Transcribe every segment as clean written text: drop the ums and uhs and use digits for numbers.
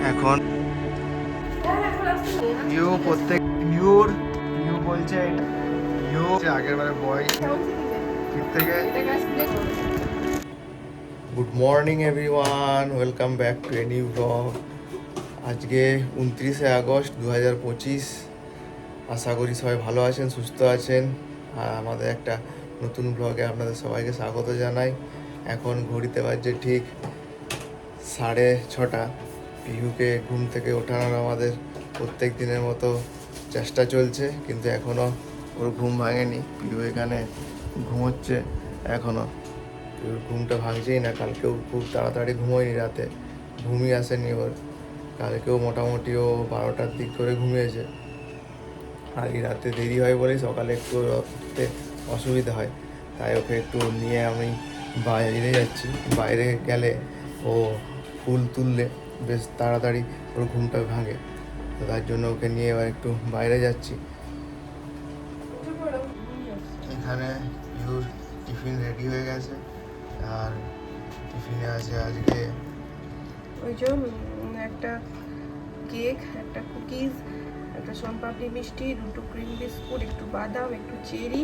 এখন ইউ বলছে এটা ইউ আগের বারে বয় থেকে। Good morning everyone, welcome back to a new blog. আজকে 29শে আগস্ট 2025। আশা করি সবাই ভালো আছেন, সুস্থ আছেন। আর আমাদের একটা নতুন ব্লগে আপনাদের সবাইকে স্বাগত জানাই। এখন ঘড়িতে বাজছে ঠিক 6:30। পিহুকে ঘুম থেকে ওঠানোর আমাদের প্রত্যেক দিনের মতো চেষ্টা চলছে, কিন্তু এখনও ওর ঘুম ভাঙেনি। পিহু এখানে ঘুমোচ্ছে এখনও, পিহুর ঘুমটা ভাঙছেই না। কালকেও খুব তাড়াতাড়ি ঘুমোয়নি, রাতে ঘুমই আসেনি ওর। কালকেও মোটামুটি ও 12টার দিক করে ঘুমিয়েছে। আর এই রাতে দেরি হয় বলেই সকালে একটু উঠতে অসুবিধা হয়, তাই ওকে একটু নিয়ে আমি বাইরে যাচ্ছি। বাইরে গেলে ও ফুল তুললে বেশ তাড়াতাড়ি ওর ঘুমটা ভাঙে, তো তার জন্য ওকে নিয়ে এবার একটু বাইরে যাচ্ছি। এখানে পিহুর টিফিন রেডি হয়ে গেছে, আর টিফিনে আছে আজকে ওই যে একটা কেক, একটা কুকিজ, একটা সোনপাপড়ি মিষ্টি, দুটো ক্রিম বিস্কুট, একটু বাদাম, একটু চেরি,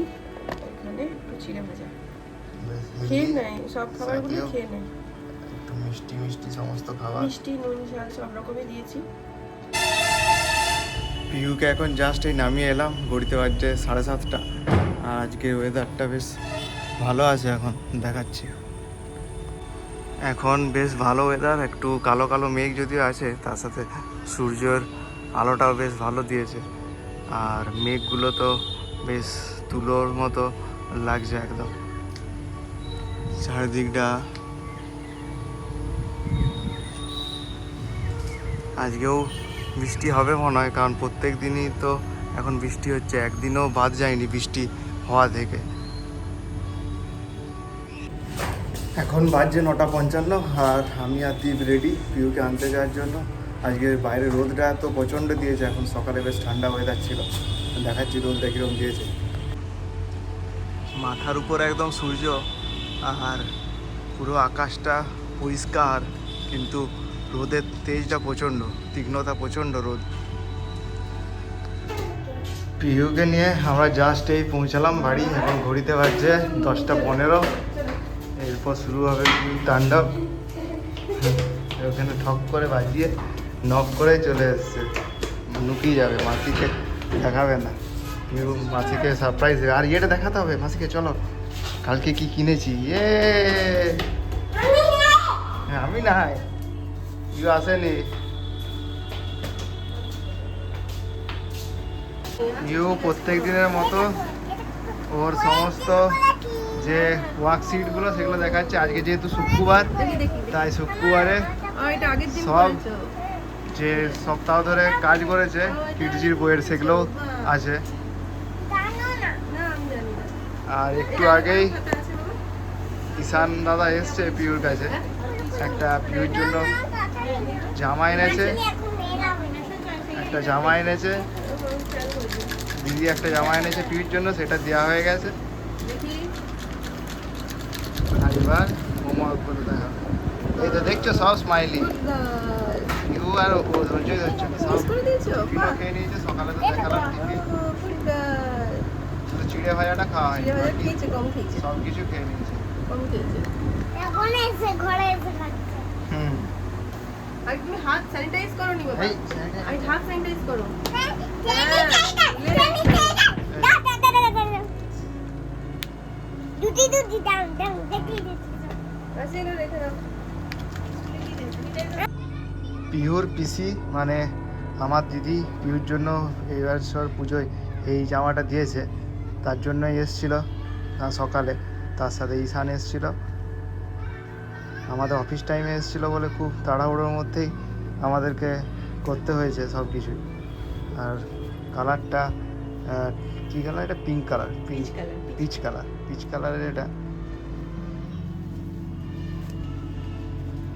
ওখানে একটু চিড়ে ভাজা। খেয়ে নেয় সব খাবারগুলো, খেয়ে নেয়। একটু মিষ্টি মিষ্টি সমস্ত খাবার, মিষ্টি নুন ঝাল সব রকমই দিয়েছি। পিহুকে এখন জাস্ট এই নামিয়ে এলাম, ঘড়িতে বাজছে 7:30। আর আজকে ওয়েদারটা বেশ ভালো আছে, এখন দেখাচ্ছি। এখন বেশ ভালো ওয়েদার, একটু কালো কালো মেঘ যদিও আছে, তার সাথে সূর্যের আলোটাও বেশ ভালো দিয়েছে। আর মেঘগুলো তো বেশ তুলোর মতো লাগছে একদম চারিদিকটা। আজকেও বৃষ্টি হবে মনে হয়, কারণ প্রত্যেক দিনই তো এখন বৃষ্টি হচ্ছে, একদিনও বাদ যায়নি বৃষ্টি হওয়া থেকে। এখন বাজছে 9:55, আর আমি আর দীপ রেডি পিউকে আনতে যাওয়ার জন্য। আজকে বাইরে রোদটা তো প্রচণ্ড দিয়েছে, এখন সকালে বেশ ঠান্ডা ওয়েদার ছিল। দেখাচ্ছি রোদটা কীরকম দিয়েছে। মাথার উপর একদম সূর্য, আর পুরো আকাশটা পরিষ্কার, কিন্তু রোদের তেজটা প্রচণ্ড, তীক্ষ্ণতা প্রচণ্ড রোদ। পিহুকে নিয়ে আমরা জাস্ট এই পৌঁছালাম বাড়ি। এখন ঘড়িতে বাজছে 10:15। এরপর শুরু হবে তাণ্ডব। ওখানে ঠক করে বাজিয়ে নক করে চলে এসছে, লুকিয়ে যাবে, মাসিকে দেখাবে না। পিহু মাসিকে সারপ্রাইজ দেবে। আর ইয়েটা দেখাতে হবে মাসিকে, চলো কালকে কি কিনেছি। আমি না, পিহু আসেনি। পিহু প্রত্যেক দিনের মতো ওর সমস্ত যে ওয়ার্কশিটগুলো সেগুলো দেখাচ্ছে। আজকে যেহেতু শুক্রবার, তাই শুক্রবারে সব যে সপ্তাহ ধরে কাজ করেছে কিডজির বইয়ের সেগুলো আছে। আর একটু আগেই ঈশান দাদা এসছে পিউর কাছে, একটা পিউর জন্য জামা এনেছে, একটা জামা এনেছে দিদি, একটা জামা এনেছে পিউর জন্য, সেটা দেওয়া হয়ে গেছে। আর এবার হোমওয়ার্ক করে দেখা, এই তো দেখছো সব স্মাইলি। পিউ আর ও ধৈর্যই ধরছে না, সব টিফিনও খেয়ে নিয়েছে। সকালে তো দেখালাম টিফিন, শুধু চিড়ে ভাজাটা খাওয়া হয়নি, সব কিছু খেয়ে নিয়েছে। আর তুমি হাত স্যানিটাইজ করো নি বাবা, আর হাত স্যানিটাইজ করো। পিহুর পিসি মানে আমার দিদি পিহুর জন্য এই বছর পুজোয় এই জামাটা দিয়েছে, তার জন্যই এসছিল সকালে। তার সাথে ঈশান এসছিল, আমাদের অফিস টাইমে এসছিল বলে খুব তাড়াহুড়োর মধ্যেই আমাদেরকে করতে হয়েছে সব কিছুই। আর কালারটা কী কালার এটা? পিঙ্ক কালার, পিচ কালারের এটা।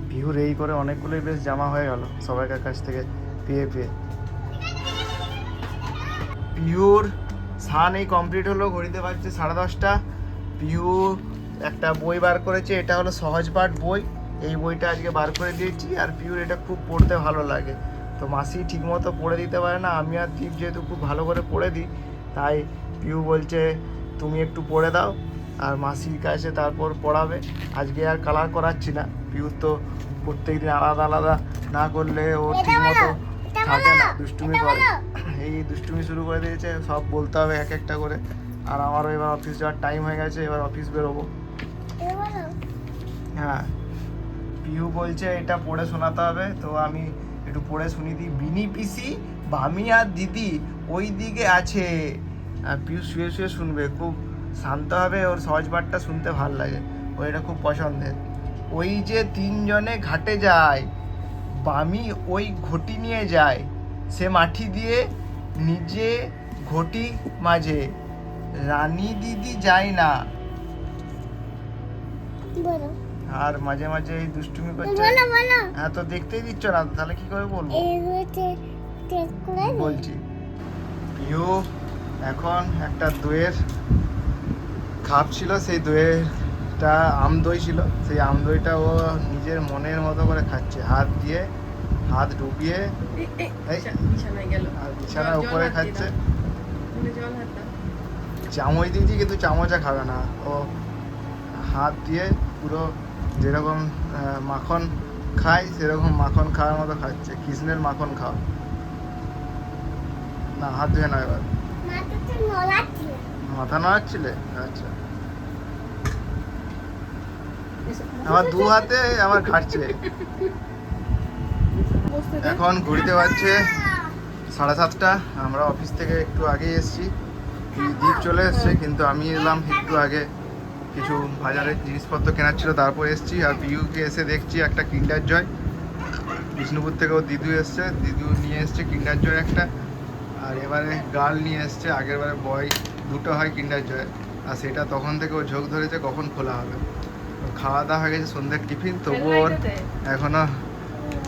পিহুর এই করে অনেকগুলোই বেশ জামা হয়ে গেল সবাইকার কাছ থেকে পেয়ে পেয়ে। পিহুর স্নান এই কমপ্লিট হলো, ঘড়িতে বাজছে 10:30। পিহু একটা বই বার করেছে, এটা হলো সহজ পাঠ বই। এই বইটা আজকে বার করে দিয়েছি, আর পিউর এটা খুব পড়তে ভালো লাগে। তো মাসি ঠিকমতো পড়ে দিতে পারে না, আমি আর দীপ যেহেতু খুব ভালো করে পড়ে দিই, তাই পিউ বলছে তুমি একটু পড়ে দাও আর মাসির কাছে তারপর পড়াবে। আজকে আর কালার করাচ্ছি না, পিউর তো প্রত্যেকদিন আলাদা আলাদা না করলে ও ঠিকমতো থাকে না, দুষ্টুমি করে। এই দুষ্টুমি শুরু করে দিয়েছে, সব বলতে হবে এক একটা করে। আর আমারও এবার অফিস যাওয়ার টাইম হয়ে গেছে, এবার অফিস বেরোবো। হ্যাঁ, পিহু বলছে এটা পড়ে শোনাতে হবে, তো আমি একটু পড়ে শুনি দিই। বিনি পিসি, বামি আর দিদি ওই দিকে আছে। আর পিহু শুয়ে শুয়ে শুনবে, খুব শান্ত হবে, ওর সহজ পাঠটা শুনতে ভাল লাগে, ওর এটা খুব পছন্দের। ওই যে তিনজনে ঘাটে যায়, বামি ওই ঘটি নিয়ে যায়, সে মাটি দিয়ে নিজে ঘটি মাঝে, রানী দিদি যায় না। আর মাঝে মাঝে এই দুষ্টুমি করছে। হ্যাঁ, তো দেখতেই দিচ্ছ না, তাহলে কি করে বলবো? বলছি, পিউ এখন একটা দইয়ের কাপ ছিল, সেই দইটা আম দই ছিল, সেই আম দইটা ও নিজের মনের মতো করে খাচ্ছে, হাত দিয়ে হাত ডুবিয়ে, আর বিছানার উপরে খাচ্ছে। চামচ দিয়েছি কিন্তু চামচে খাবে না, ও হাত দিয়ে পুরো যেরকম মাখন খায় সেরকম মাখন খাওয়ার মতো খাচ্ছে। কৃষ্ণের মাখন খাও না, হাত ধুয়ে না। এবার মাথা নাড়াচ্ছিলে? আচ্ছা, আমার দু হাতে আমার খাচ্ছে। এখন ঘুরতে পারছে 7:30। আমরা অফিস থেকে একটু আগে এসেছি, দ্বীপ চলে এসছে, কিন্তু আমি এলাম একটু আগে, কিছু বাজারের জিনিসপত্র কেনার ছিল, তারপর এসেছি। আর পিউকে এসে দেখছি একটা কিন্ডার জয়, বিষ্ণুপুর থেকে ও দিদু এসছে, দিদু নিয়ে এসছে কিন্ডার জয় একটা, আর এবারে গার্ল নিয়ে এসছে। আগের বারে বয় দুটো হয় কিন্ডার জয়, আর সেটা তখন থেকে ও ঝোঁক ধরেছে কখন খোলা হবে। খাওয়া দাওয়া হয়ে গেছে, সন্ধ্যের টিফিন, তবুও ওর এখনো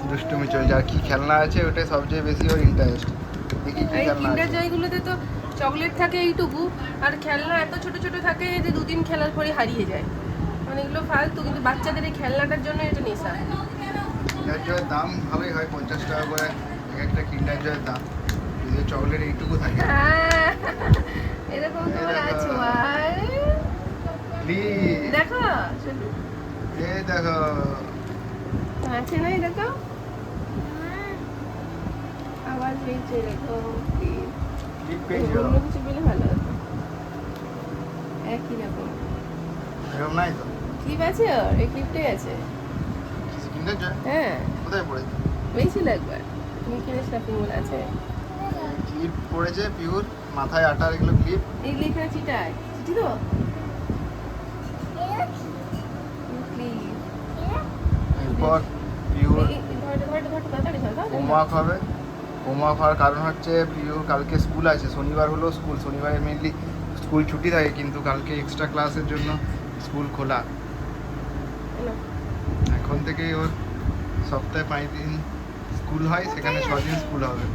দুষ্টুমি চলছে। আর কি খেলনা আছে ওটাই সবচেয়ে বেশি ওর ইন্টারেস্ট। দেখি কি খেলনা কিন্ডার আছে। জয়গুলোতে তো চকলেট থাকে এইটুকু, আর খেলনা এত ছোট ছোট থাকে যে দুদিন খেলার পরে হারিয়ে যায়, মানে এগুলো ফালতু। কিন্তু বাচ্চাদের এই খেলনাটার জন্য এটা নেশা। কিন্ডার জয়ের দাম ভালোই হয়, 50 টাকা করে একটা কিন্ডার জয়ের দাম, যদি চকলেট এইটুকু থাকে। এরকম তোমার আছে? দেখো এই দেখো আছে নাই, দেখো আবার পেয়েছে, দেখো অন্য কিছু পেলে ভালো হতো। একই রকম এরকম নাই তো ক্লিপ আছে, ওর এই ক্লিপটাই আছে। কিন্ডার জয় হ্যাঁ, কোথায় পড়েছে? পেয়েছিল একবার, তুমি কিনে শপিং মল আছে। ক্লিপ পড়েছে পিওর, মাথায় আটার এগুলো ক্লিপ। এগুলো এখানে চিটায়, চিঠি তো ক্লিপ। এরপর পিওর হোমওয়ার্ক হবে। হোমওয়ার্ক হওয়ার কারণ হচ্ছে পিওর কালকে স্কুল আছে, শনিবার হলো স্কুল, শনিবারে মেনলি স্কুল ছুটি থাকে, কিন্তু কালকে এক্সট্রা ক্লাসের জন্য স্কুল খোলা। এখন থেকেই ওর সপ্তাহে 5 দিন স্কুল হয়, সেখানে 6 দিন স্কুল হবে।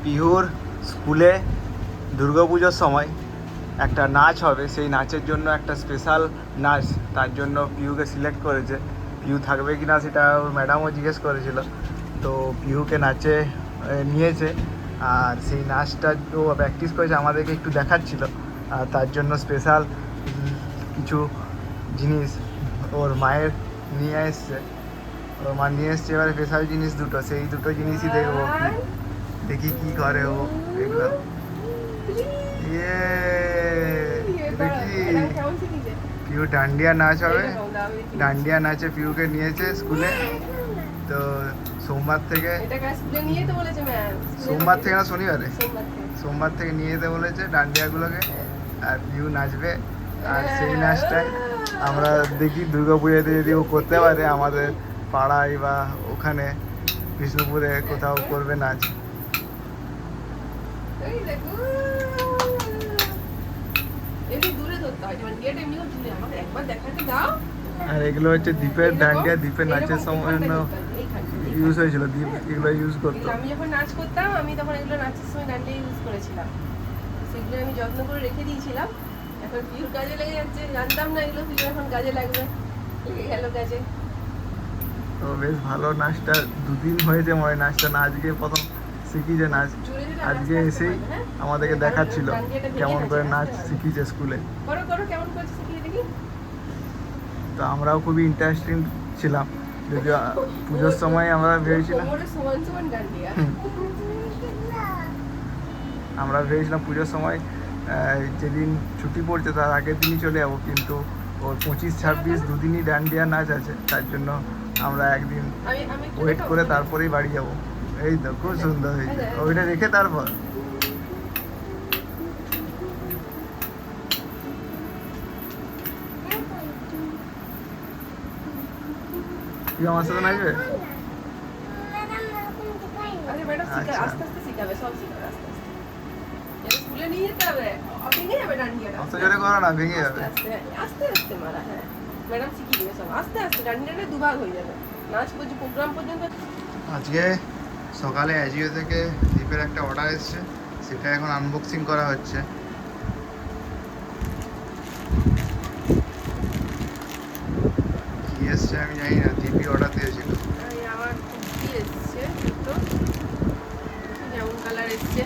পিহুর স্কুলে দুর্গাপুজোর সময় একটা নাচ হবে, সেই নাচের জন্য একটা স্পেশাল নাচ, তার জন্য পিহুকে সিলেক্ট করেছে। পিহু থাকবে কি না সেটা ওর ম্যাডামও জিজ্ঞেস করেছিল, তো পিহুকে নাচে নিয়েছে। আর সেই নাচটা ও প্র্যাকটিস করেছে, আমাদেরকে একটু দেখাচ্ছিল। আর তার জন্য স্পেশাল কিছু জিনিস ওর মায়ের নিয়ে এসছে, ওর মা নিয়ে এসছে এবারে স্পেশাল জিনিস দুটো, সেই দুটো জিনিসই দেখবো, দেখি কি করে ও এগুলো। দেখি পিউ ডান্ডিয়া নাচ হবে, ডান্ডিয়া নাচে পিউকে নিয়েছে স্কুলে। তো সোমবার থেকে না শনিবারে, সোমবার থেকে নিয়ে যেতে বলেছে ডান্ডিয়াগুলোকে, আর পিউ নাচবে। আর সেই নাচটাই আমরা দেখি দুর্গাপুজোতে যদি ও করতে পারে, আমাদের পাড়ায় বা ওখানে বিষ্ণুপুরে কোথাও করবে নাচ। আর এগুলো হচ্ছে দ্বীপের ডান্ডিয়া, দ্বীপের নাচের সময় ইউজ হয়েছিল, দ্বীপ এগুলো ইউজ করতো। আমি যখন নাচ করতাম, আমি তখন এগুলো নাচের সময় ডান্ডিয়া ইউজ করেছিলাম, সেগুলো আমি যত্ন করে রেখে দিয়েছিলাম। এখন পিউর কাজে লেগে যাচ্ছে, জানতাম না এগুলো পিউর এখন কাজে লাগবে। লেগে গেল কাজে। তো বেশ ভালো নাচটা, দুদিন হয়েছে মনে হয় নাচটা না, আজকে প্রথম শিখিছে নাচ। জোরে জোরে আজকে আস্তে আস্তে এসেই পারবে, হ্যাঁ? আমাদেরকে কারণ দেখাচ্ছিল ডান্ডিয়াটা ভেঙে কেমন গেছে, করে আস্তে নাচ পারবে। শিখিছে স্কুলে। করো করো, কেমন করছে শিখিয়ে দেখি। তো আমরাও খুবই ইন্টারেস্টিং ছিলাম, যদিও পুজোর সময় আমরা ভেবেছিলাম কোমরে সমান সমান ডান্ডিয়া। আমরা ভেবেছিলাম পুজোর সময় যেদিন ছুটি পড়ছে তার আগের দিনই চলে যাবো, কিন্তু ওর 25-26 দুদিনই ডান্ডিয়া নাচ আছে, তার জন্য আমরা একদিন আমি আমি একটু ওয়েট দেখাবো? করে তারপরেই বাড়ি যাব। এই তো খুব সুন্দর হয়েছে, ওইটা রেখে তারপর তুই আমার সাথে নাচবে। আরে ম্যাডাম আচ্ছা। আস্তে আস্তে শিখাবে, সব শিখাবে আস্তে আস্তে। এটা স্কুলে নিয়ে যেতে হবে, ভেঙে যাবে ডান্ডিয়াটা। অত জোরে করো না, ভেঙে আস্তে যাবে। আস্তে আস্তে আস্তে মারা, হ্যাঁ ম্যাডাম শিখিয়ে দেবে সব আস্তে আস্তে। ডান্ডিয়াটা দুভাগ হয়ে যাবে, নাচ প্রোগ্রাম পর্যন্ত। আজকে সকালে অ্যাজিও থেকে দীপের একটা অর্ডার এসেছে, সেটা এখন আনবক্সিং করা হচ্ছে। কি এসছে আমি জানি না, দীপই অর্ডার দিয়েছিল। এই আমার কুর্তি এসছে দুটো, যেমন কালার এসছে।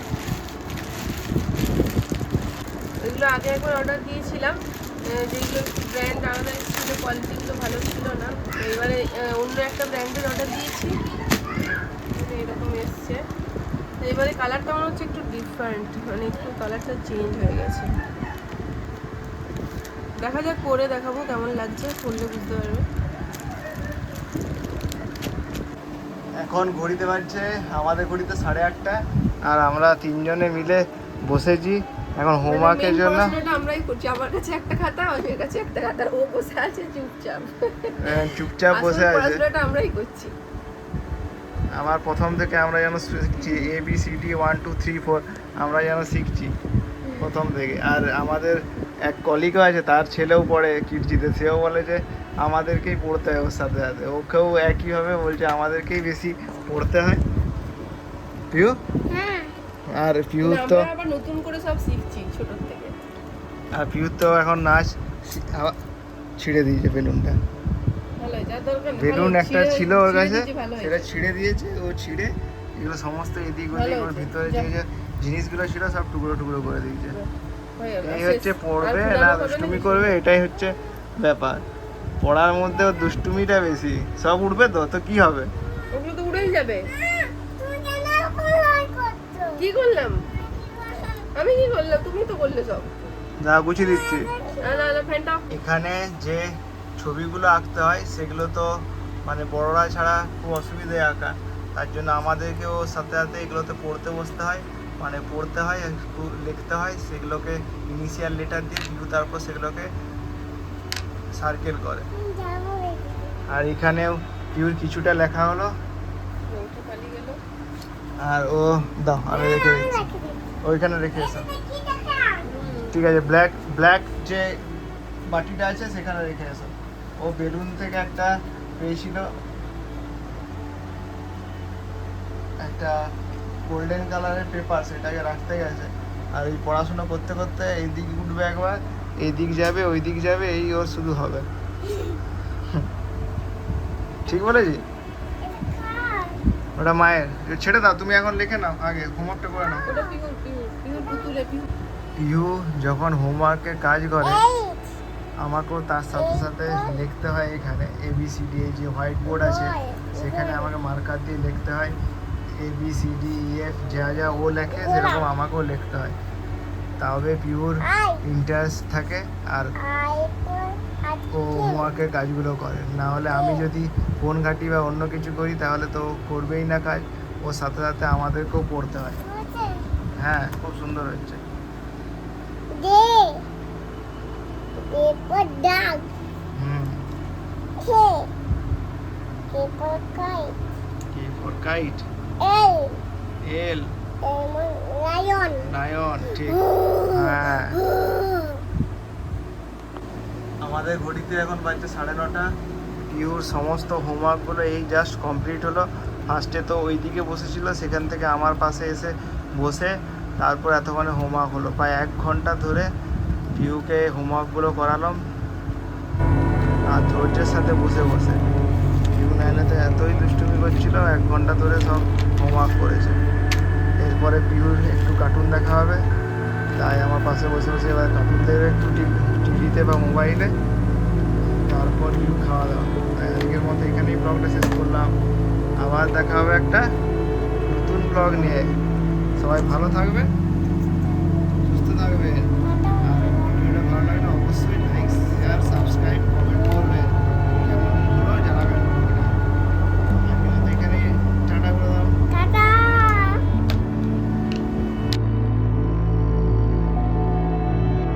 এগুলো আগে একবার অর্ডার দিয়েছিলাম, যেগুলো ব্র্যান্ড আলাদা ছিল, কোয়ালিটিগুলো ভালো ছিল না। এবারে অন্য একটা ব্র্যান্ডের অর্ডার দিয়েছি, এরকম এসছে। এবারে কালারটা মনে হচ্ছে একটু ডিফারেন্ট, মানে একটু কালারটা চেঞ্জ হয়ে গেছে। দেখা যাক, পরে দেখাবো কেমন লাগছে, পরলে বুঝতে পারবে। এখন ঘড়িতে বাজছে, আমাদের ঘড়িতে 8:30, আর আমরা তিনজনে মিলে বসেছি এখন হোমওয়ার্কের জন্য। পড়াশোনাটা আমরাই করছি, আমার কাছে একটা খাতা, ওর কাছে একটা খাতা, ও বসে আছে চুপচাপ। চুপচাপ বসে আসল আছে। পড়াশোনাটা আমরাই করছি। আমার প্রথম থেকে আমরা যেন শিখছি ABCD 1 2 3 4, আমরা যেন শিখছি প্রথম থেকে। আর আমাদের এক কলিগও আছে, তার ছেলেও পড়ে কিডজিতে, সেও বলে যে আমাদেরকেই পড়তে হয় ওর সাথে সাথে, ওকেও একইভাবে বলছে আমাদেরকেই বেশি পড়তে হয়। পিউ, আর পিউ তো, আমরা আবার নতুন করে সব শিখছি ছোট থেকে। আর পিউ তো এখন নাচ আবার ছিঁড়ে দিয়েছে বেলুনটা। ভালো যা দরকার নেই, বেলুন ভালো, একটা ছিঁড়ে- ছিল ওর ছিঁড়ে কাছে, দিয়েছি, ভালো সেটা হয়েছে। ছিঁড়ে দিয়েছে ও, ছিঁড়ে এগুলো সমস্ত এদিক ভালো ওদিক ওর হয়েছে, ভিতরে যা। যে জিনিসগুলো ছিল সব টুকরো টুকরো করে দিয়েছে। হয়ে গেল, এই শেষ। হচ্ছে পড়বে আর না ঘোরানো হবে দুষ্টুমি কিছু? করবে, এটাই হচ্ছে ব্যাপার। পড়ার মধ্যে ওর দুষ্টুমিটা বেশি, সব উঠবে তো তো কি হবে। ওগুলো তো উড়েই যাবে। কি করলাম আমি, কি করলাম? তুমি তো করলে সব। যা গুছিয়ে দিচ্ছি। না না না, ফ্যানটা off। এখানে যে ছবিগুলো আঁকতে হয় সেগুলো তো মানে বড়রা ছাড়া খুব অসুবিধায় আঁকা, তার জন্য আমাদেরকেও সাথে সাথে এগুলোতে পড়তে বসতে হয়, মানে পড়তে হয়, একটু লিখতে হয়, সেগুলোকে ইনিশিয়াল লেটার দিয়ে পিউ তারপর সেগুলোকে সার্কেল করে। আর এখানেও পিউর কিছুটা লেখা হলো, রংটা পালিয়ে গেল। আর ও দাও আমি রেখে দিচ্ছি, ওইখানে রেখে এসো। ঠিক আছে, ব্ল্যাক ব্ল্যাক যে বাটিটা আছে সেখানে রেখে এসো। ও বেলুন থেকে একটা পেয়েছিল, একটা গোল্ডেন কালারের পেপার, সেটাকে রাখতে গেছে। আর এই পড়াশোনা করতে করতে এই দিক উঠবে একবার, এই দিক যাবে, ওই দিক যাবে, এই ওর শুধু হবে। ঠিক বলেছি? ওটা মায়ের, ছেড়ে দাও, তুমি এখন লিখে নাও, আগে হোমওয়ার্কটা করে নাও। ওটা পিহুর পিহুর পিহুর পুতুলে পিহুর। পিহু যখন হোমওয়ার্কের কাজ করে আমাকেও তার সাথে সাথে লিখতে হয়। এখানে ABCD, এই যে হোয়াইট বোর্ড আছে সেখানে আমাকে মার্কার দিয়ে লিখতে হয় ABCDEF, যা যা ও লেখে সেরকম আমাকেও লিখতে হয়, তবে পিওর ইন্টারেস্ট থাকে আর ও হোমওয়ার্কের কাজগুলো করে। না হলে আমি যদি ফোন ঘাঁটি বা অন্য কিছু করি তাহলে তো করবেই না কাজ, ওর সাথে সাথে আমাদেরকেও পড়তে হয়। হ্যাঁ, খুব সুন্দর হচ্ছে। Paper dog. Hmm, K. Paper kite. K for kite, L. L Lion. lion, ঠিক। হ্যাঁ, আমাদের ঘড়িতে এখন বাজছে 9:30। পিউর সমস্ত হোমওয়ার্কগুলো এই জাস্ট কমপ্লিট হলো। ফার্স্টে তো ওই দিকে বসেছিল, সেখান থেকে আমার পাশে এসে বসে তারপর এতক্ষণে হোমওয়ার্ক হলো। প্রায় 1 ঘন্টা ধরে পিউকে হোমওয়ার্কগুলো করালাম। আর ধৈর্যের সাথে বসে বসে পিউ নাইলে তো এতই দুষ্টুমি করছিল, 1 ঘন্টা ধরে সব হোমওয়ার্ক করেছে। এরপরে পিউর একটু কার্টুন দেখা হবে, তাই আমার পাশে বসে বসে এবার কার্টুন দেবে একটু টিভিতে বা মোবাইলে, তারপর পিউ খাওয়া দাওয়া। তাই আজকের মতো এখানেই ব্লগটা শেষ করলাম। আবার দেখা হবে একটা নতুন ব্লগ নিয়ে। সবাই ভালো থাকবে, সুস্থ থাকবে।